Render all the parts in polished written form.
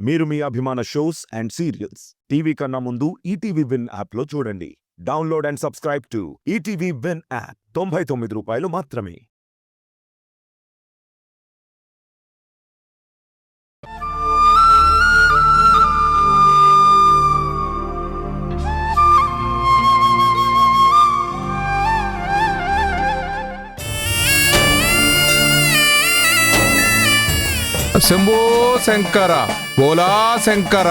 మీరు మీ అభిమాన shows and serials TV కన్నా ముందు ఈటీవీ విన్ యాప్లో చూడండి. Download and subscribe to ETV win app. 99 రూపాయలు మాత్రమే. శంభో శంకర, బోలా శంకర.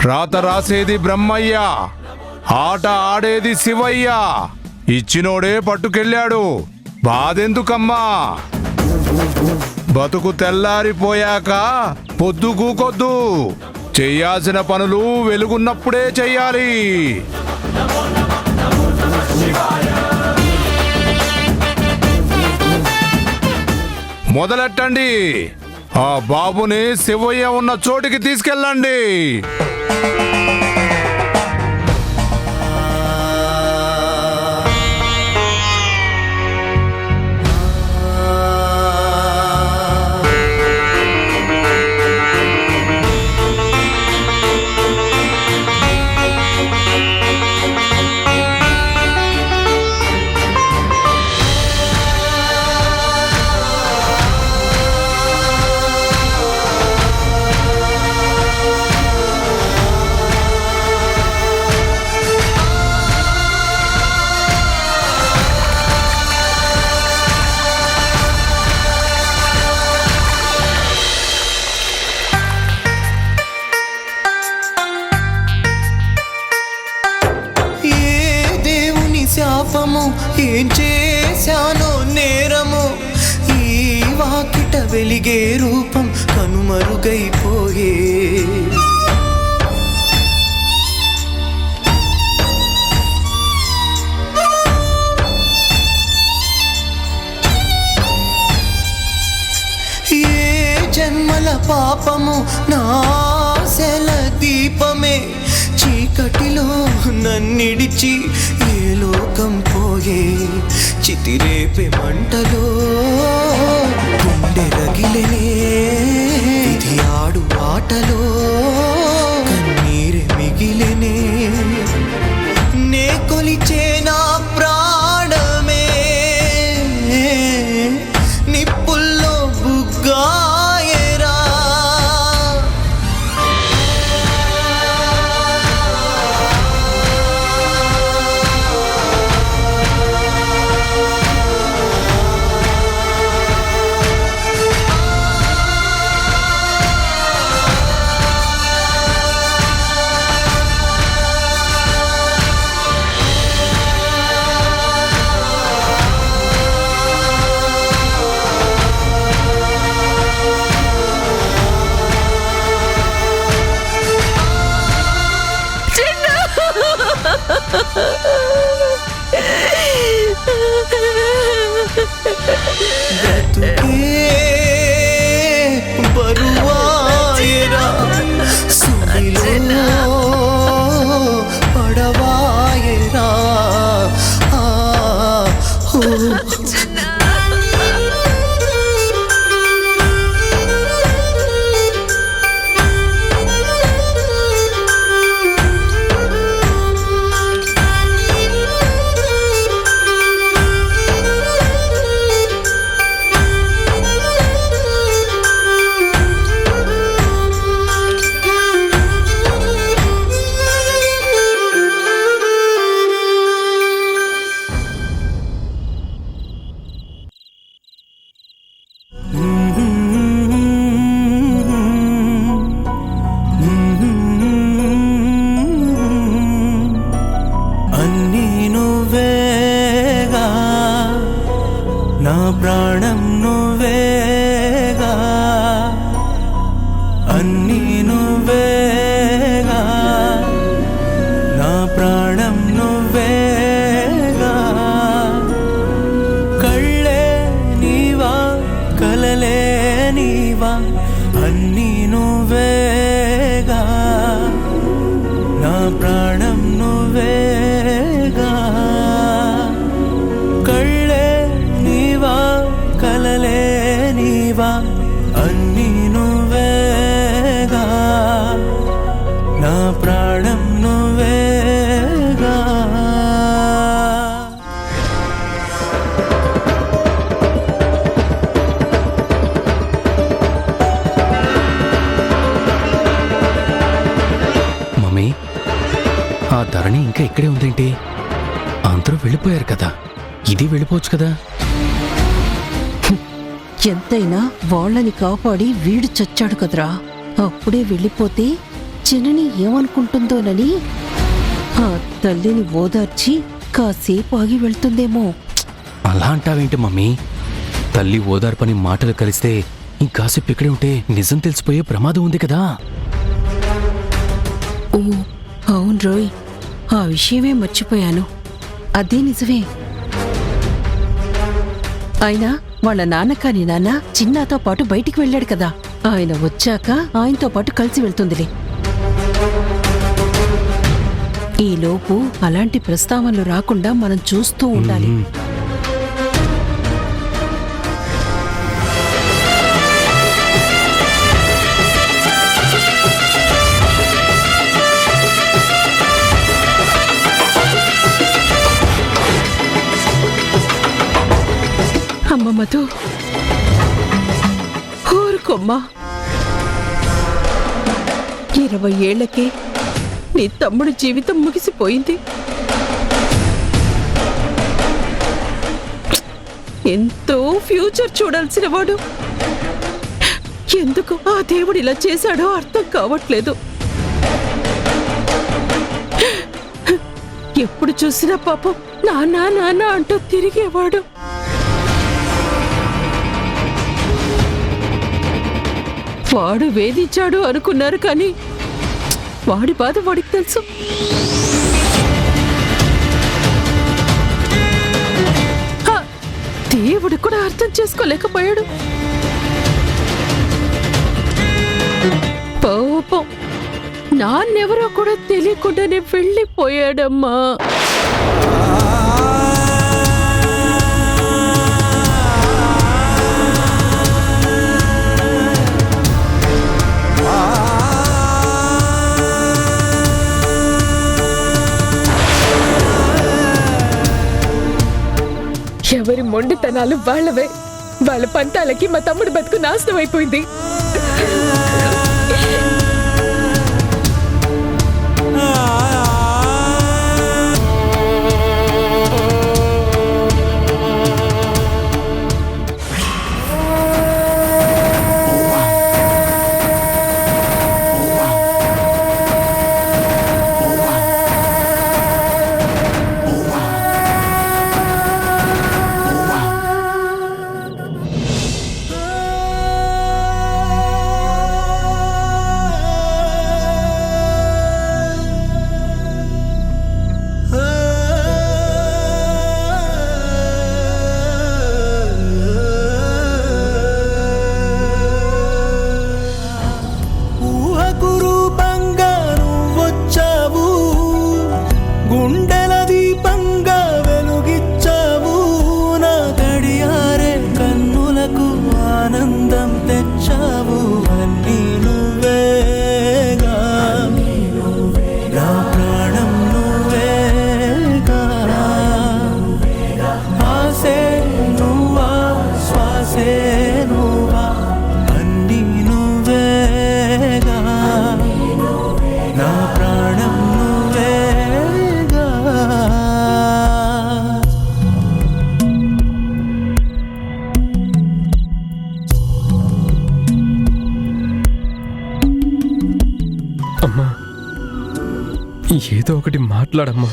రాత రాసేది బ్రహ్మయ్య, ఆట ఆడేది శివయ్య. ఇచ్చినోడే పట్టుకెళ్ళాడు, బాధెందుకమ్మా? బతుకు తెల్లారిపోయాక పొద్దు కూకొద్దు. చెయ్యాల్సిన పనులు వెలుగున్నప్పుడే చెయ్యాలి. మొదలెట్టండి. ఆ బాబుని శివయ్య ఉన్న చోటికి తీసుకెళ్ళండి. శాపము ఏం చేశానో నేరము, ఈ వాకిట వెలిగే రూపం కనుమరుగైపోయే. ఏ జన్మల పాపము నా శల దీపమే, చీకటిలో నన్నిడిచి ఏ లోకం పోయే. చితిరేపే మంటలో గుండె రగిలనే, ఇది ఆడు ఆటలో కన్నీరే మిగిలనే. నే కొలిచే నా ప్రాణమే నిప్పుల్లో బుగ్గాయరా. బ్రతుకే బరువాయరా, సుడిలో పడవాయరా. ప్రాణం నువ్వేగా, అన్నీ నువ్వేగా. నా ప్రాణం నువ్వేగా. కళ్ళే నీవా, కలలే నీవా, అన్నీ నువ్వేగా. నా ప్రాణం నువ్వేగా. కళ్ళే నీవా, నీవా అన్నీ నువ్వేగా నా ప్రాణం నువ్వేగా మమ్మీ, ఆ ధరణి ఇంకా ఇక్కడే ఉందేంటి? అందరూ వెళ్ళిపోయారు కదా, ఇది వెళ్ళిపోవచ్చు కదా. ఎంతైనా వాళ్ళని కాపాడి వీడు చచ్చాడు కదరా. అప్పుడే వెళ్ళిపోతే జనని ఏమనుకుంటుందోనని ఆ తల్లిని ఓదార్చి కాసేపు ఆగి వెళ్తుందేమో. అలా అంటావేంటి మమ్మీ? తల్లి ఓదార్పని మాటలు కలిస్తే ఇంకాసేపు ఇక్కడే ఉంటే నిజం తెలిసిపోయే ప్రమాదం ఉంది కదా. ఓ అవును రోయ్, ఆ విషయమే మర్చిపోయాను. అదే నిజమే. అయినా వాళ్ళ నాన్న కాని నాన్న చిన్నాతో పాటు బయటికి వెళ్ళాడు కదా, ఆయన వచ్చాక ఆయనతో పాటు కలిసి వెళ్తుందిలే. ఈలోపు అలాంటి ప్రస్తావనలు రాకుండా మనం చూస్తూ ఉండాలి. అమ్మ మధు, ఊరుకోమ్మా. 20 ఏళ్లకే నీ తమ్ముడి జీవితం ముగిసిపోయింది. ఎంతో ఫ్యూచర్ చూడాల్సిన వాడు ఎందుకు ఆ దేవుడు ఇలా చేశాడో అర్థం కావట్లేదు. ఎప్పుడు చూసినా పాపం నాన్న నాన్న అంటూ తిరిగేవాడు. వాడు వేధించాడు అనుకున్నారు కానీ వాడి బాధ వాడికి తెలుసు. దేవుడు కూడా అర్థం చేసుకోలేకపోయాడు. పాపం నాన్నెవరో కూడా తెలియకుండానే వెళ్ళిపోయాడమ్మా. ఎవరి మొండితనాలు వాళ్ళవే. వాళ్ళ పంతాలకి మా తమ్ముడు బతుకు నాశనం అయిపోయింది. అమ్మా, ఏదో ఒకటి మాట్లాడమ్మా.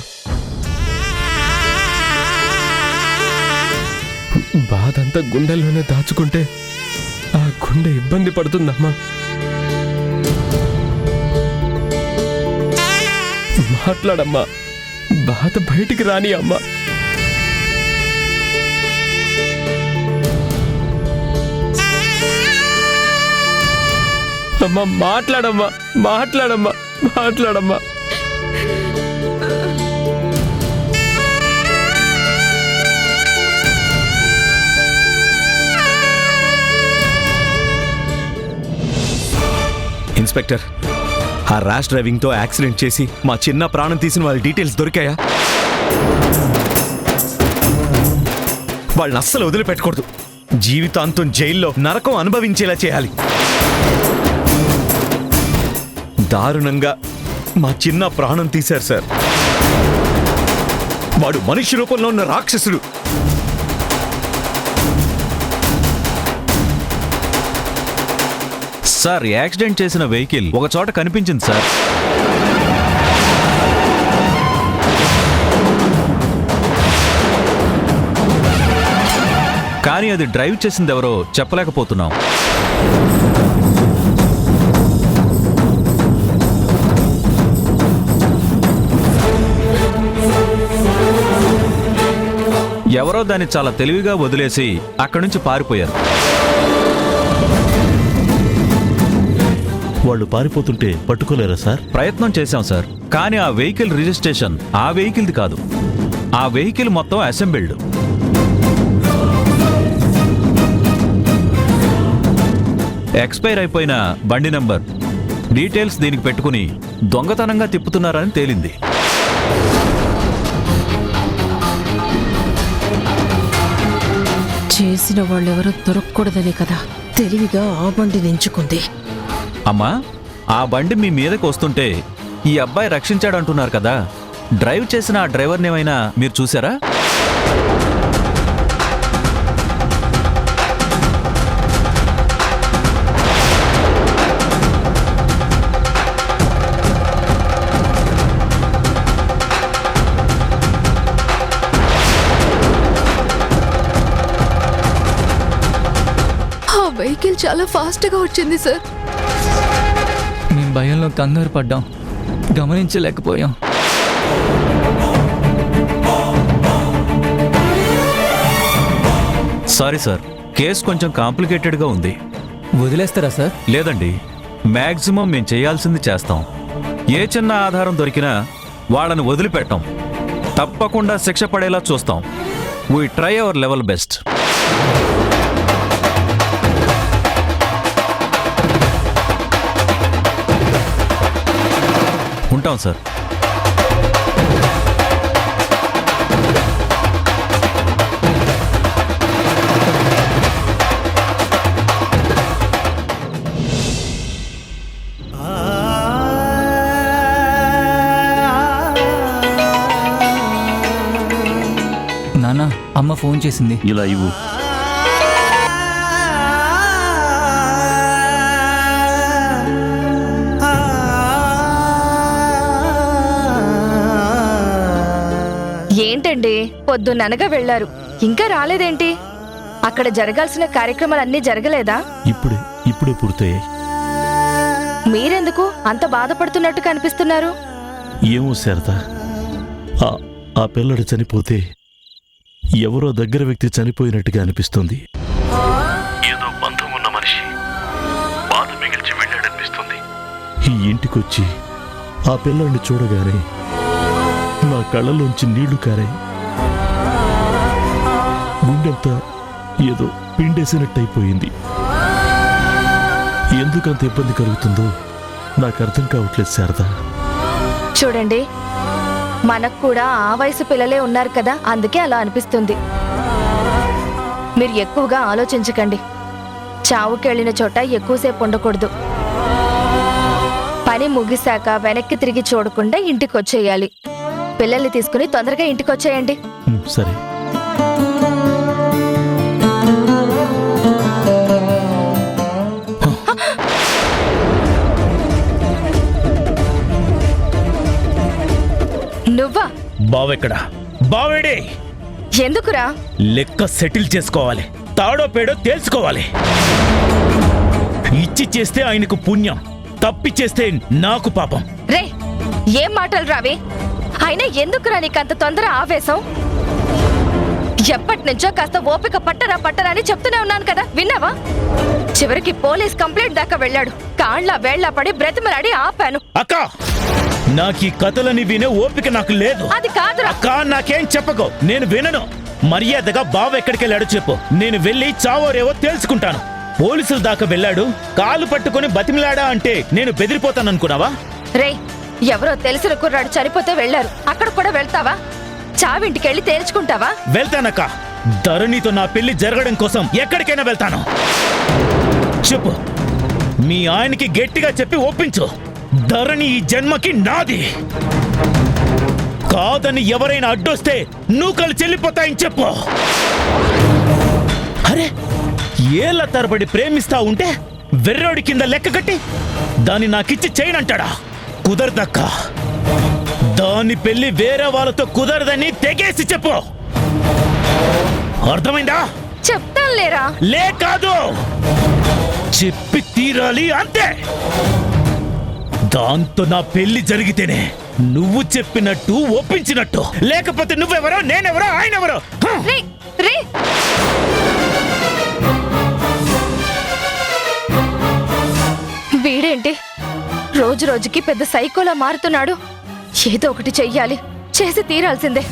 బాధంతా గుండెల్లోనే దాచుకుంటే ఆ గుండె ఇబ్బంది పడుతుందమ్మా. మాట్లాడమ్మా, బాధ బయటికి రాని అమ్మా. అమ్మా మాట్లాడమ్మా, మాట్లాడమ్మా, మాట్లాడమ్మా. ఇన్స్పెక్టర్, ఆ ర్యాష్ డ్రైవింగ్తో యాక్సిడెంట్ చేసి మా చిన్న ప్రాణం తీసిన వాళ్ళ డీటెయిల్స్ దొరికాయా? వాళ్ళని అస్సలు వదిలిపెట్టకూడదు. జీవితాంతం జైల్లో నరకం అనుభవించేలా చేయాలి. దారుణంగా మా చిన్న ప్రాణం తీశారు సార్. వాడు మనిషి రూపంలో ఉన్న రాక్షసుడు. సార్, యాక్సిడెంట్ చేసిన వెహికల్ ఒక చోట కనిపించింది సార్. కానీ అది డ్రైవ్ చేసింది ఎవరో చెప్పలేకపోతున్నాం. ఎవరో దాన్ని చాలా తెలివిగా వదిలేసి అక్కడి నుంచి పారిపోయారు. వాళ్ళు పారిపోతుంటే పట్టుకోలేరా సార్? ప్రయత్నం చేశాం సార్, కానీ ఆ వెహికల్ రిజిస్ట్రేషన్ ఆ వెహికల్ది కాదు. ఆ వెహికల్ మొత్తం అసెంబుల్డ్. ఎక్స్పైర్ అయిపోయిన బండి నంబర్ డీటెయిల్స్ దీనికి పెట్టుకుని దొంగతనంగా తిప్పుతున్నారని తేలింది. చేసిన వాళ్ళెవరో దొరకకూడదనే కదా తెలివిగా ఆ బండిని ఎంచుకుంది. అమ్మా, ఆ బండి మీ మీదకి వస్తుంటే ఈ అబ్బాయి రక్షించాడంటున్నారు కదా, డ్రైవ్ చేసిన ఆ డ్రైవర్ని ఏమైనా మీరు చూసారా? ఆ వెహికల్ చాలా ఫాస్ట్ గా వచ్చింది సార్. మేము భయంలో కంగారు పడ్డాం, గమనించలేకపోయాం. సారీ సార్, కేసు కొంచెం కాంప్లికేటెడ్గా ఉంది. వదిలేస్తారా సార్? లేదండి, మ్యాక్సిమం మేము చేయాల్సింది చేస్తాం. ఏ చిన్న ఆధారం దొరికినా వాళ్ళని వదిలిపెట్టాం. తప్పకుండా శిక్ష పడేలా చూస్తాం. We try our level best. ఉంటాం సార్. నాన్న, అమ్మ ఫోన్ చేసింది. ఇలా ఇవ్వు. ఏంటండి, పొద్దున్ననగా వెళ్లారు, ఇంకా రాలేదేంటి? అక్కడ జరగాల్సిన కార్యక్రమాలన్నీ జరగలేదా? ఇప్పుడే పూర్తయ్యాయి. మీరెందుకు అంత బాధపడుతున్నట్టు కనిపిస్తున్నారు? ఏమో శారద, ఆ పిల్లడు చనిపోతే ఎవరో దగ్గర వ్యక్తి చనిపోయినట్టుగా అనిపిస్తుంది. ఏదో బంధం ఉన్న మనిషి బాధ మిగిల్చి వెళ్ళాడనిపిస్తుంది. ఈ ఇంటికొచ్చి ఆ పిల్లడిని చూడగానే నా కళ్ళలోంచి నీళ్లు కారాయి. గుండెంతా ఏదో పిండేసినట్టయిపోయింది. ఎందుకంత ఇబ్బంది కలుగుతుందో నాకు అర్థం కావట్లేదు శారద. చూడండి, మనకు కూడా ఆ వయసు పిల్లలే ఉన్నారు కదా, అందుకే అలా అనిపిస్తుంది. మీరు ఎక్కువగా ఆలోచించకండి. చావుకెళ్ళిన చోట ఎక్కువసేపు ఉండకూడదు. పని ముగిశాక వెనక్కి తిరిగి చూడకుండా ఇంటికొచ్చేయాలి. పిల్లల్ని తీసుకుని తొందరగా ఇంటికొచ్చేయండి. సరే. నువ్వా? బావెక్కడా? బావేడే? ఎందుకురా? లెక్క సెటిల్ చేసుకోవాలి, తాడో పేడో తేల్చుకోవాలి. ఇచ్చి చేస్తే ఆయనకు పుణ్యం, తప్పి చేస్తే నాకు పాపం. రే, ఏం మాటలు రావి? అయినా ఎందుకురా నీకంత తొందర ఆవేశం? ఎప్పటినుంచో కాస్త ఓపిక పట్టరా అని చెప్తూనే ఉన్నాను కదా, విన్నావా? చివరికి పోలీస్ కంప్లైంట్ దాకా వెళ్ళాడు. కాళ్ళ వేళ్ల పడి బ్రతిమలాడి ఆపాను. అక్క, నాకీ కథలని వినే ఓపిక నాకు లేదు. అది కాదురా. అక్క, నాకేం చెప్పకు, నేను వినను. మర్యాదగా బావ ఎక్కడికి వెళ్ళాడో చెప్పు, నేను వెళ్ళి చావోరేవో తెలుసుకుంటాను. పోలీసుల దాకా వెళ్ళాడు, కాలు పట్టుకొని బతిమిలాడా అంటే నేను బెదిరిపోతాననుకున్నావా? రే, ఎవరో తెలిసిన కుర్రాడు చనిపోతే వెళ్లారు, అక్కడ కూడా వెళ్తావా? చావింటికెళ్ళి తేల్చుకుంటావా? వెళ్తానక్క. ధరణితో నా పెళ్లి జరగడం కోసం ఎక్కడికైనా వెళ్తాను. చెప్పు, మీ ఆయనకి గట్టిగా చెప్పి ఒప్పించు. ధరణి ఈ జన్మకి నాది. కాదని ఎవరైనా అడ్డొస్తే నూకలు చెల్లిపోతాయని చెప్పు. అరే, ఏళ్ల తరబడి ప్రేమిస్తా ఉంటే వెర్రోడి కింద లెక్క కట్టి దాన్ని నాకిచ్చి చేయనంటాడా? కుదరదక్క. దాని పెళ్లి వేరే వాళ్ళతో కుదరదని తెగేసి చెప్పు. అర్థమైందా? చెప్తాను లేరా. లే కాదు, చెప్పి తీరాలి అంతే. దాంతో నా పెళ్లి జరిగితేనే నువ్వు చెప్పినట్టు ఒప్పించినట్టు. లేకపోతే నువ్వెవరో నేనెవరో ఆయనెవరో. రే, రే. వీడేంటి రోజు రోజుకి పెద్ద సైకోలా మారుతున్నాడు? ఏదో ఒకటి చెయ్యాలి, చేసి తీరాల్సిందే.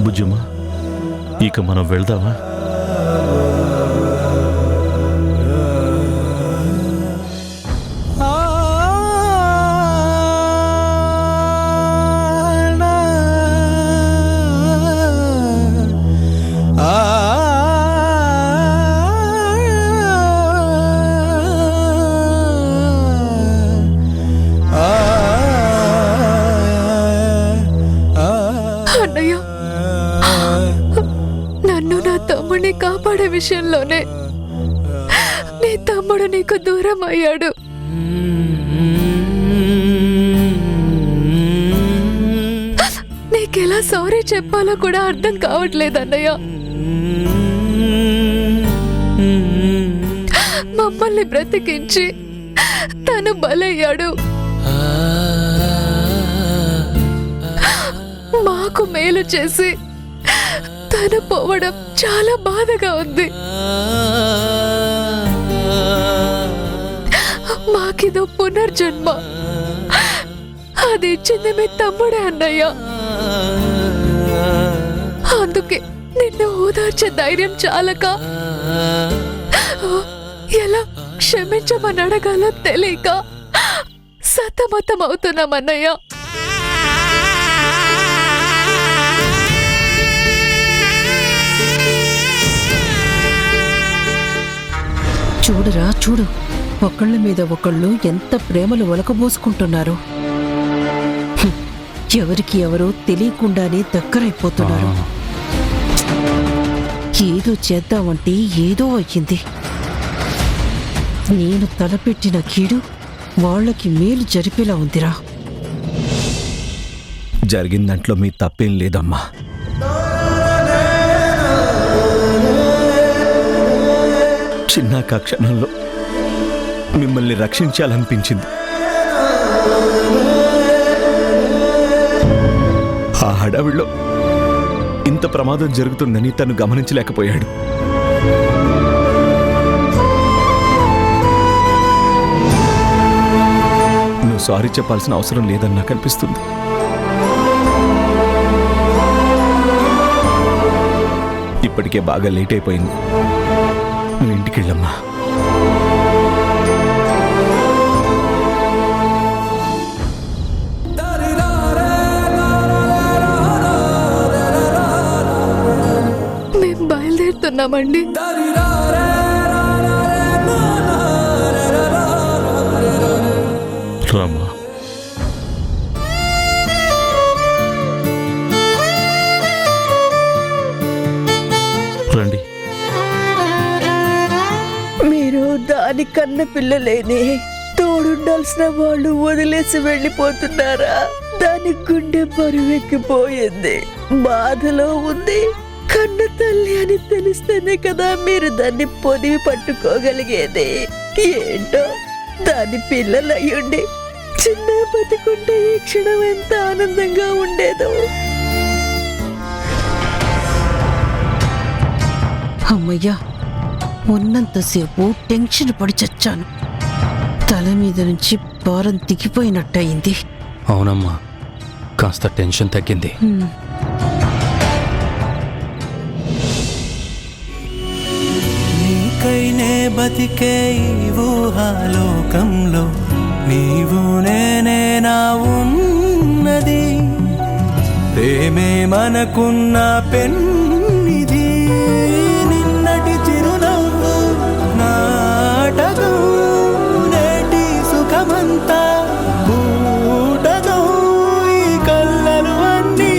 బుజ్జమ్మ, ఇక మనం వెళ్దామా? అన్నయ్య, నన్ను నా తమ్ముడిని కాపాడే విషయంలోనే నీ తమ్ముడు నీకు దూరం అయ్యాడు. నీకెలా సారీ చెప్పాలో కూడా అర్థం కావట్లేదు అన్నయ్య. మమ్మల్ని బ్రతికించి తను బలయ్యాడు. మాకు మేలు చేసి తను పోవడం చాలా బాధగా ఉంది. మాకిదో పునర్జన్మ, అది ఇచ్చింది మీ తమ్ముడే అన్నయ్య. అందుకే నిన్ను ఓదార్చే ధైర్యం చాలక ఎలా క్షమించమని అడగాలో తెలియక సతమతం అవుతున్నామన్నయ్య. చూడురా చూడు, ఒకళ్ళ మీద ఒకళ్ళు ఎంత ప్రేమలు ఒలకబోసుకుంటున్నారు. ఎవరికి ఎవరో తెలియకుండానే దగ్గరైపోతున్నారు. ఏదో చేద్దామంటే ఏదో అయ్యింది. నేను తలపెట్టిన కీడు వాళ్ళకి మేలు జరిపేలా ఉందిరా. జరిగిన దాంట్లో మీ తప్పేం లేదమ్మా. చిన్నాక క్షణంలో మిమ్మల్ని రక్షించాలనిపించింది. ఆ హడావిడిలో ఇంత ప్రమాదం జరుగుతుందని తను గమనించలేకపోయాడు. నువ్వు సారీ చెప్పాల్సిన అవసరం లేదని నాకు అనిపిస్తుంది. ఇప్పటికే బాగా లేట్ అయిపోయింది. నువ్వు ఇంటికి వెళ్ళమ్మా. మేము బయలుదేరుతున్నామండి. రామ్మా. రండి. మీరు దాని కన్న పిల్లలేని తోడుండాల్సిన వాళ్ళు వదిలేసి వెళ్ళిపోతున్నారా? దాని గుండె బరువెక్కిపోయింది, బాధలో ఉంది. కన్న తల్లి అని తెలిస్తేనే కదా మీరు దాన్ని పొదివి పట్టుకోగలిగేది. ఏంటో దాని పిల్లలయ్యుండి చిన్న బతికుంటే ఈ క్షణం ఎంత ఆనందంగా ఉండేదో. అమ్మయ్యా, ఉన్నంతసేపు టెన్షన్ పడి చచ్చాను. తల మీద నుంచి భారం దిగిపోయినట్టయింది. అవునమ్మా, కాస్త టెన్షన్ తగ్గింది. నీకైనే బతికే ఈ ఊహాలోకంలో నీవు నేనే నా ఉన్నది. ప్రేమే మనకున్న పెన్నిది. నిన్నటి చిరునవ్వు నాటకం, నేటి సుఖమంతా బూటకం. ఈ కళ్ళలు అన్నీ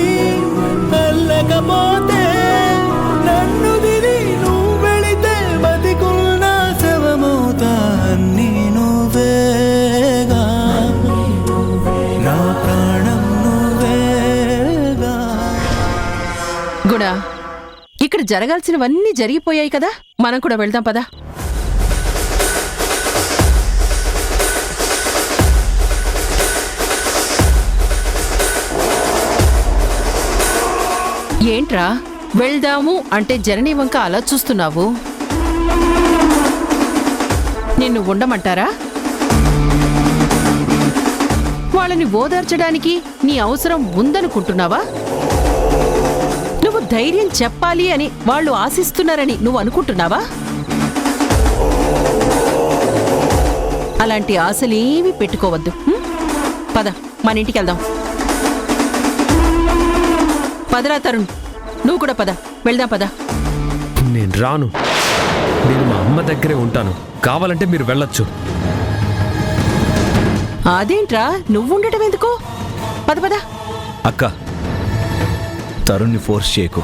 కళ్ళకపోతే నన్ను దిరి నువ్వు వెళితే బతికున్న శవమవుతా. అన్నీ నువ్వేగా, నా ప్రాణం నువ్వేగా. గుణ, ఇక్కడ జరగాల్సినవన్నీ జరిగిపోయాయి కదా, మనం కూడా వెళ్దాం పదా. ఏంట్రా, వెళ్దాము అంటే జననీ వంక అలా చూస్తున్నావు? నిన్ను ఉండమంటారా? వాళ్ళని ఓదార్చడానికి నీ అవసరం ఉందనుకుంటున్నావా? నువ్వు ధైర్యం చెప్పాలి అని వాళ్ళు ఆశిస్తున్నారని నువ్వు అనుకుంటున్నావా? అలాంటి ఆశలేమీ పెట్టుకోవద్దు. పద, మన ఇంటికి వెళ్దాం. పదరా తరుణ్, నువ్వు కూడా పద, వెళ్దాం పద. నేను రాను. నేను మా అమ్మ దగ్గరే ఉంటాను. కావాలంటే మీరు వెళ్ళొచ్చు. అదేంట్రా, నువ్వుండటం ఎందుకు? పద పద. అక్క, తరుణ్ని ఫోర్స్ చేయకు.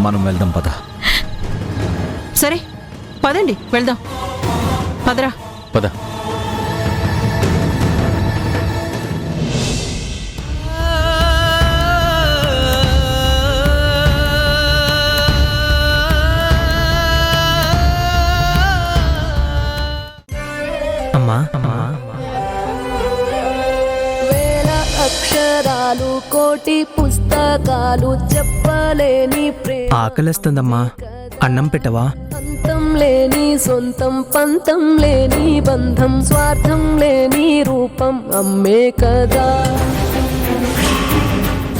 మనం వెళ్దాం పద. సరే పదండి, వెళ్దాం. పదరా. పద. వేల అక్షరాలు, కోటి పుస్తకాలు, చెప్పలేని ప్రేమ. ఆకలిస్తుందమ్మా, అన్నం పెట్టవా? అంతం లేని సొంతం, పంతం లేని బంధం, స్వార్థం లేని రూపం అమ్మే కదా.